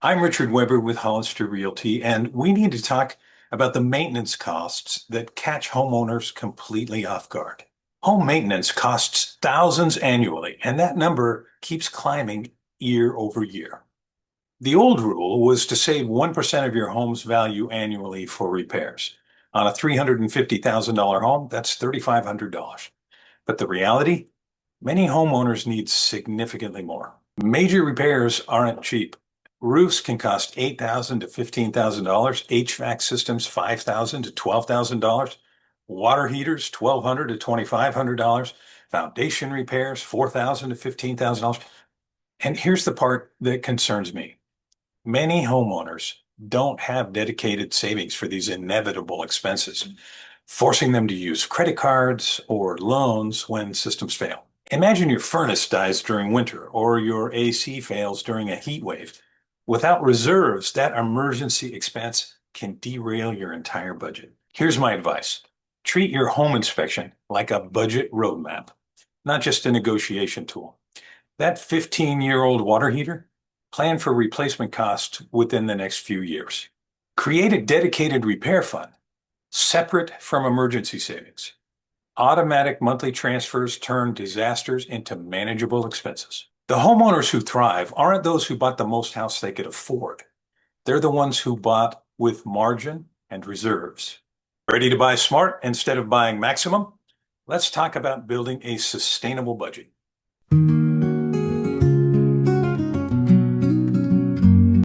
I'm Richard Weber with Hollister Realty, and we need to talk about the maintenance costs that catch homeowners completely off guard. Home maintenance costs thousands annually, and that number keeps climbing year over year. The old rule was to save 1% of your home's value annually for repairs. On a $350,000 home, that's $3,500. But the reality? Many homeowners need significantly more. Major repairs aren't cheap. Roofs can cost $8,000 to $15,000. HVAC systems, $5,000 to $12,000. Water heaters, $1,200 to $2,500. Foundation repairs, $4,000 to $15,000. And here's the part that concerns me. Many homeowners don't have dedicated savings for these inevitable expenses, forcing them to use credit cards or loans when systems fail. Imagine your furnace dies during winter or your AC fails during a heat wave. Without reserves, that emergency expense can derail your entire budget. Here's my advice. Treat your home inspection like a budget roadmap, not just a negotiation tool. That 15-year-old water heater, plan for replacement costs within the next few years. Create a dedicated repair fund, separate from emergency savings. Automatic monthly transfers turn disasters into manageable expenses. The homeowners who thrive aren't those who bought the most house they could afford. They're the ones who bought with margin and reserves. Ready to buy smart instead of buying maximum? Let's talk about building a sustainable budget.